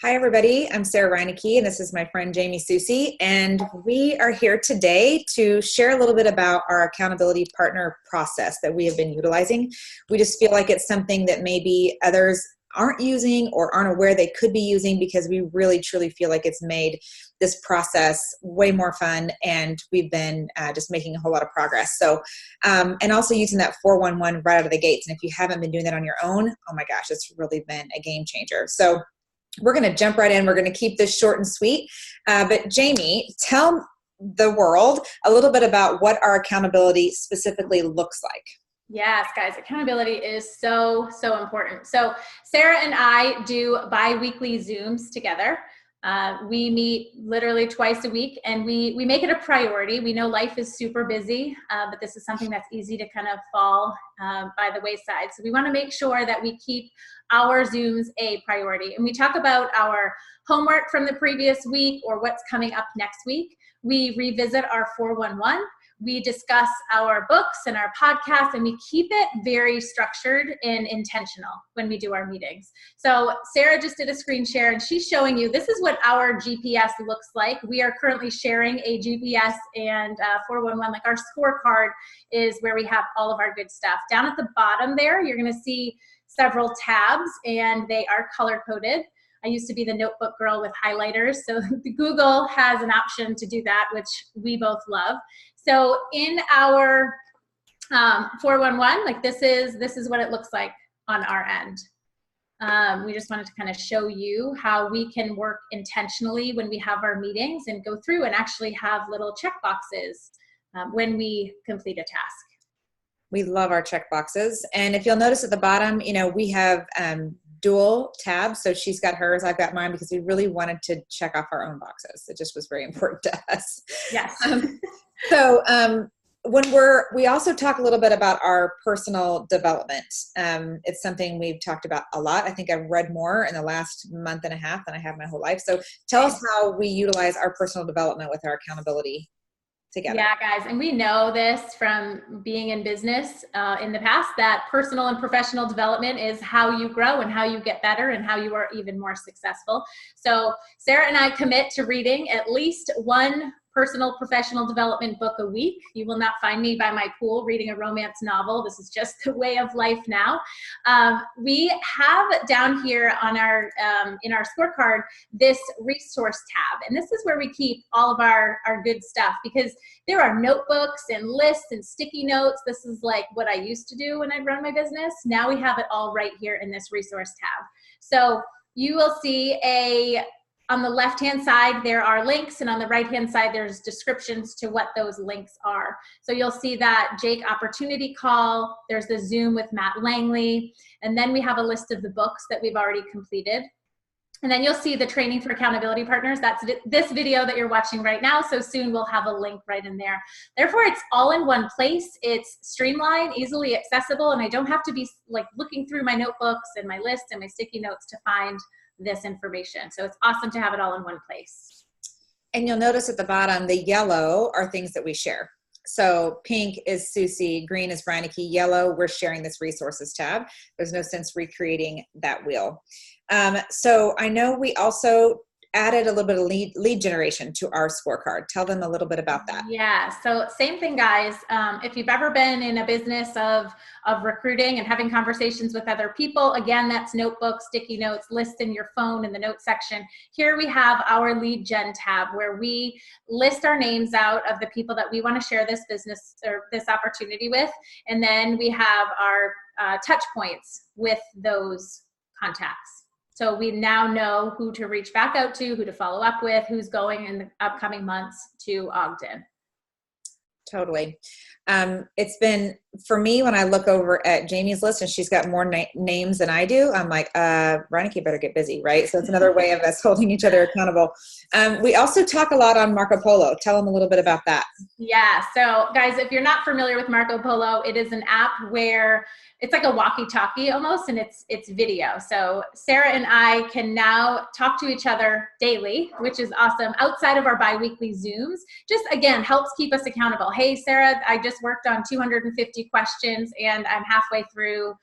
Hi, everybody. I'm Sara Reineke, and this is my friend Jamie Soucy, and we are here today to share a little bit about our accountability partner process that we have been utilizing. We just feel like it's something that maybe others aren't using or aren't aware they could be using, because we really truly feel like it's made this process way more fun, and we've been just making a whole lot of progress. So, and also using that 411 right out of the gates. And if you haven't been doing that on your own, oh my gosh, it's really been a game changer. So we're going to jump right in. We're going to keep this short and sweet. But Jamie, tell the world a little bit about what our accountability specifically looks like. Yes, guys, accountability is so important. So Sara and I do bi-weekly Zooms together. We meet literally twice a week, and we make it a priority. We know life is super busy, but this is something that's easy to kind of fall by the wayside. So we want to make sure that we keep our Zooms a priority. And we talk about our homework from the previous week or what's coming up next week. We revisit our 411. We discuss our books and our podcasts, and we keep it very structured and intentional when we do our meetings. So Sara just did a screen share, and she's showing you, this is what our GPS looks like. We are currently sharing a GPS and 411, like our scorecard is where we have all of our good stuff. Down at the bottom there, you're gonna see several tabs, and they are color-coded. I used to be the notebook girl with highlighters, so Google has an option to do that, which we both love. So in our 411, like this is what it looks like on our end. We just wanted to kind of show you how we can work intentionally when we have our meetings and go through and actually have little check boxes when we complete a task. We love our check boxes. And if you'll notice at the bottom, we have dual tabs. So she's got hers, I've got mine, because we really wanted to check off our own boxes. It just was very important to us. Yes. So we also talk a little bit about our personal development. It's something we've talked about a lot. I think I've read more in the last month and a half than I have my whole life. So tell us how we utilize our personal development with our accountability together. Yeah, guys, and we know this from being in business in the past, that personal and professional development is how you grow and how you get better and how you are even more successful. So Sara and I commit to reading at least one personal professional development book a week. You will not find me by my pool reading a romance novel. This is just the way of life now. We have down here on our in our scorecard this resource tab, and this is where we keep all of our good stuff, because there are notebooks and lists and sticky notes. This is like what I used to do when I'd run my business. Now we have it all right here in this resource tab. So you will see on the left-hand side, there are links, and on the right-hand side, there's descriptions to what those links are. So you'll see that Jake Opportunity Call, there's the Zoom with Matt Langley, and then we have a list of the books that we've already completed. And then you'll see the Training for Accountability Partners. That's this video that you're watching right now, so soon we'll have a link right in there. Therefore, it's all in one place. It's streamlined, easily accessible, and I don't have to be like looking through my notebooks and my lists and my sticky notes to find this information. So it's awesome to have it all in one place. And you'll notice at the bottom, the yellow are things that we share. So pink is Soucy, green is Reineke, yellow, we're sharing this resources tab. There's no sense recreating that wheel. So I know we also added a little bit of lead generation to our scorecard. Tell them a little bit about that. Yeah, so same thing, guys. If you've ever been in a business of recruiting and having conversations with other people, again, that's notebooks, sticky notes, lists in your phone in the notes section. Here we have our lead gen tab, where we list our names out of the people that we want to share this business or this opportunity with. And then we have our touch points with those contacts. So we now know who to reach back out to, who to follow up with, who's going in the upcoming months to Ogden. Totally. It's been, for me, when I look over at Jamie's list and she's got more names than I do, I'm like, Reineke better get busy, right? So it's another way of us holding each other accountable. We also talk a lot on Marco Polo. Tell them a little bit about that. Yeah. So guys, if you're not familiar with Marco Polo, it is an app where it's like a walkie-talkie almost, and it's video. So Sara and I can now talk to each other daily, which is awesome, outside of our bi-weekly Zooms. Just, again, helps keep us accountable. Hey, Sara, I just worked on 250 250 questions and I'm halfway through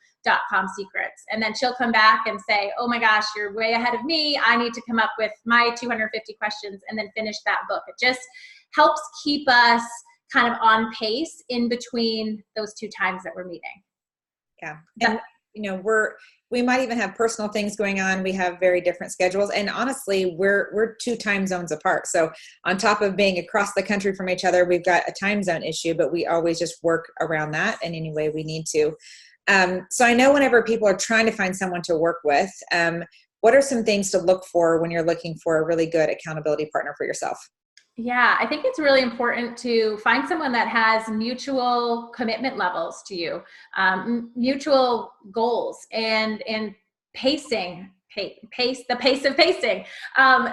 .com secrets. And then she'll come back and say, oh my gosh, you're way ahead of me. I need to come up with my 250 questions and then finish that book. It just helps keep us kind of on pace in between those two times that we're meeting. Yeah. And we might even have personal things going on. We have very different schedules. And honestly, we're 2 time zones apart. So on top of being across the country from each other, we've got a time zone issue, but we always just work around that in any way we need to. So I know whenever people are trying to find someone to work with, what are some things to look for when you're looking for a really good accountability partner for yourself? Yeah, I think it's really important to find someone that has mutual commitment levels to you, mutual goals, and pacing. The pace of pacing.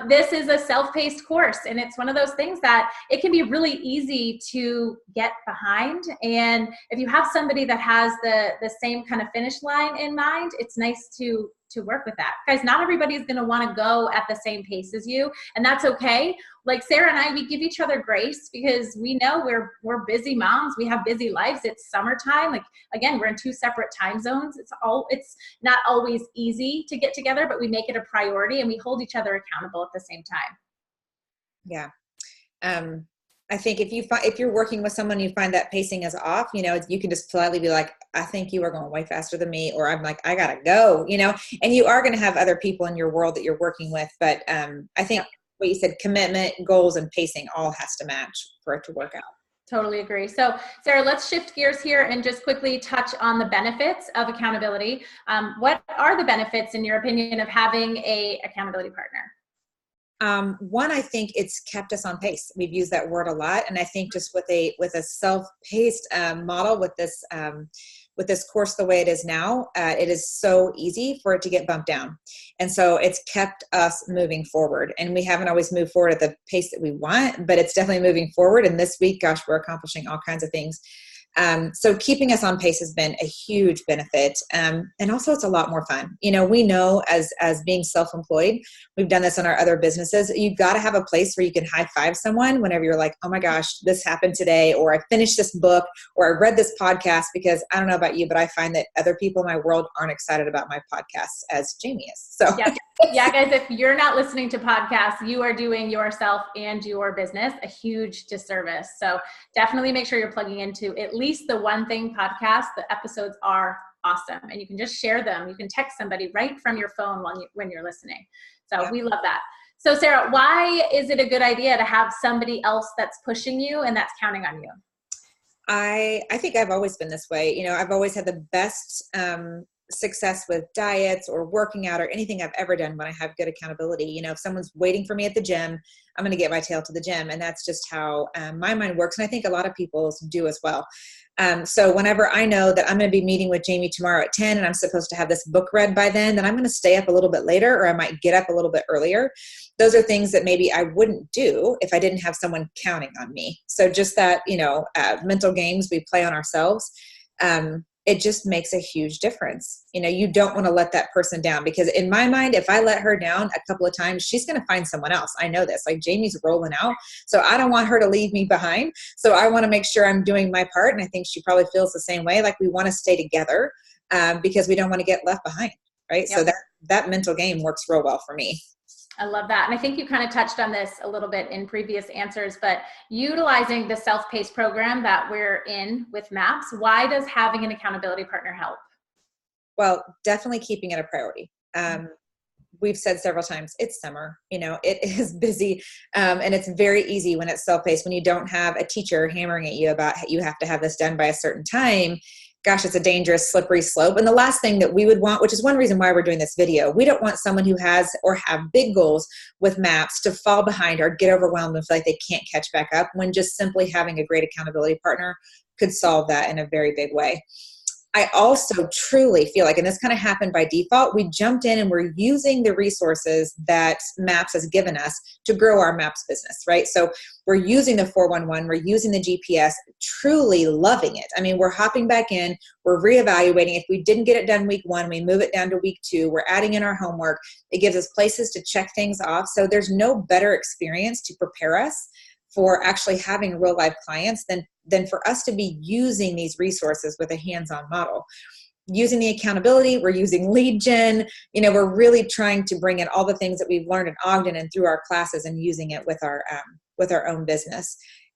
This is a self-paced course, and it's one of those things that it can be really easy to get behind. And if you have somebody that has the same kind of finish line in mind, it's nice to work with that. Guys, not everybody is going to want to go at the same pace as you, and that's okay. Like Sarah and I, we give each other grace because we know we're busy moms. We have busy lives. It's summertime. Like, again, we're in 2 separate time zones. It's not always easy to get together, but we make it a priority and we hold each other accountable at the same time. Yeah. I think if you're working with someone, you find that pacing is off, you can just politely be like, I think you are going way faster than me, or I'm like, I gotta go, and you are going to have other people in your world that you're working with. But I think what you said, commitment, goals, and pacing all has to match for it to work out. Totally agree. So Sarah, let's shift gears here and just quickly touch on the benefits of accountability. What are the benefits, in your opinion, of having a accountability partner? One, I think it's kept us on pace. We've used that word a lot. And I think just with a self-paced model with this course the way it is now, it is so easy for it to get bumped down. And so it's kept us moving forward. And we haven't always moved forward at the pace that we want, but it's definitely moving forward. And this week, gosh, we're accomplishing all kinds of things. So keeping us on pace has been a huge benefit. And also it's a lot more fun. We know as being self-employed, we've done this in our other businesses. You've got to have a place where you can high five someone whenever you're like, oh my gosh, this happened today, or I finished this book, or I read this podcast, because I don't know about you, but I find that other people in my world aren't excited about my podcasts as Jamie is. So yeah, guys, if you're not listening to podcasts, you are doing yourself and your business a huge disservice. So definitely make sure you're plugging into at least the One Thing podcast. The episodes are awesome, and you can just share them. You can text somebody right from your phone when you're listening. So we love that. So Sarah, why is it a good idea to have somebody else that's pushing you and that's counting on you? I think I've always been this way. I've always had the best success with diets or working out or anything I've ever done when I have good accountability. If someone's waiting for me at the gym, I'm going to get my tail to the gym. And that's just how my mind works. And I think a lot of people's do as well. So whenever I know that I'm going to be meeting with Jamie tomorrow at 10 and I'm supposed to have this book read by then I'm going to stay up a little bit later, or I might get up a little bit earlier. Those are things that maybe I wouldn't do if I didn't have someone counting on me. So just that, mental games we play on ourselves, it just makes a huge difference. You don't want to let that person down, because in my mind, if I let her down a couple of times, she's going to find someone else. I know this. Like, Jamie's rolling out, so I don't want her to leave me behind. So I want to make sure I'm doing my part. And I think she probably feels the same way. Like, we want to stay together because we don't want to get left behind. Right. Yep. So that mental game works real well for me. I love that. And I think you kind of touched on this a little bit in previous answers, but utilizing the self-paced program that we're in with MAPS, why does having an accountability partner help? Well, definitely keeping it a priority. We've said several times, it's summer, it is busy. And it's very easy when it's self-paced, when you don't have a teacher hammering at you about, you have to have this done by a certain time. Gosh, it's a dangerous, slippery slope. And the last thing that we would want, which is one reason why we're doing this video, we don't want someone who has or have big goals with MAPS to fall behind or get overwhelmed and feel like they can't catch back up, when just simply having a great accountability partner could solve that in a very big way. I also truly feel like, and this kind of happened by default, we jumped in and we're using the resources that MAPS has given us to grow our MAPS business, right? So we're using the 411, we're using the GPS, truly loving it. I mean, we're hopping back in, we're reevaluating. If we didn't get it done week 1, we move it down to week 2, we're adding in our homework. It gives us places to check things off. So there's no better experience to prepare us for actually having real life clients than for us to be using these resources with a hands-on model. Using the accountability, we're using lead gen, we're really trying to bring in all the things that we've learned in Ogden and through our classes and using it with our own business.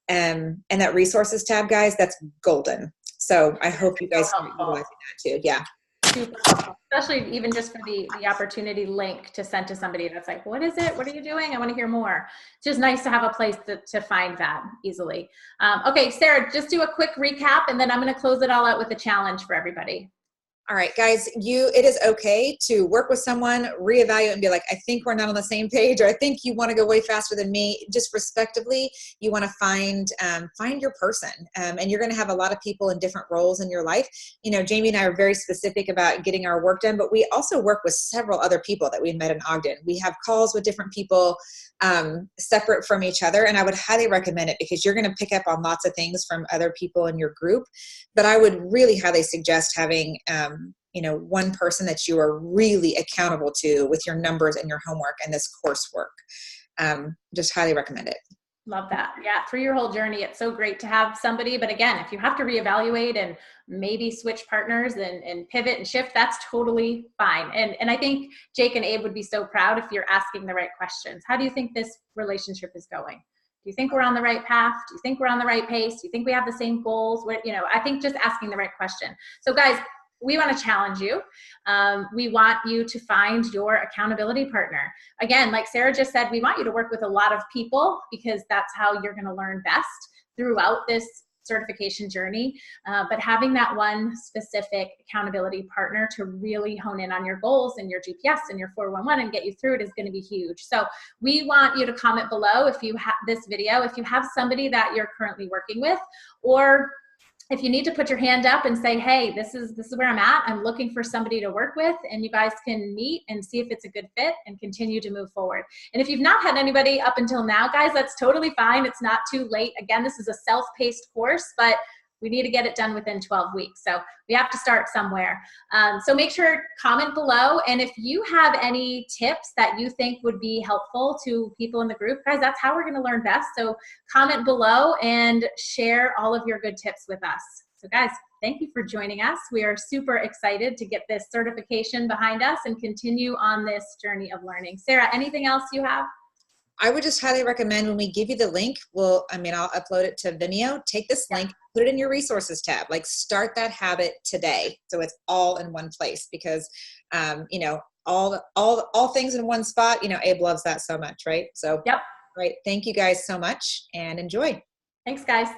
And that resources tab, guys, that's golden. So I hope you guys are utilizing that too. Yeah. Super helpful, especially even just for the opportunity link to send to somebody that's like, what is it? What are you doing? I want to hear more. It's just nice to have a place to find that easily. Okay, Sarah, just do a quick recap and then I'm going to close it all out with a challenge for everybody. All right, guys, it is okay to work with someone, reevaluate and be like, I think we're not on the same page, or I think you want to go way faster than me. Just respectively, you want to find your person. And you're going to have a lot of people in different roles in your life. Jamie and I are very specific about getting our work done, but we also work with several other people that we met in Ogden. We have calls with different people separate from each other. And I would highly recommend it because you're going to pick up on lots of things from other people in your group. But I would really highly suggest having, one person that you are really accountable to with your numbers and your homework and this coursework. Just highly recommend it. Love that. Yeah. Through your whole journey, it's so great to have somebody. But again, if you have to reevaluate and maybe switch partners and pivot and shift, that's totally fine. And I think Jake and Abe would be so proud if you're asking the right questions. How do you think this relationship is going? Do you think we're on the right path? Do you think we're on the right pace? Do you think we have the same goals? I think just asking the right question. So guys, we want to challenge you. We want you to find your accountability partner. Again, like Sarah just said, we want you to work with a lot of people because that's how you're going to learn best throughout this certification journey. But having that one specific accountability partner to really hone in on your goals and your GPS and your 411 and get you through it is going to be huge. So we want you to comment below if you have this video, if you have somebody that you're currently working with, or if you need to put your hand up and say, hey, this is where I'm at, I'm looking for somebody to work with, and you guys can meet and see if it's a good fit and continue to move forward. And if you've not had anybody up until now, guys, that's totally fine. It's not too late. Again, this is a self-paced course, but we need to get it done within 12 weeks. So we have to start somewhere. So make sure, comment below. And if you have any tips that you think would be helpful to people in the group, guys, that's how we're going to learn best. So comment below and share all of your good tips with us. So guys, thank you for joining us. We are super excited to get this certification behind us and continue on this journey of learning. Sarah, anything else you have? I would just highly recommend when we give you the link, I'll upload it to Vimeo. Take this link, put it in your resources tab, start that habit today. So it's all in one place because, all things in one spot, Abe loves that so much, right? So, yep. Right. Thank you guys so much and enjoy. Thanks, guys.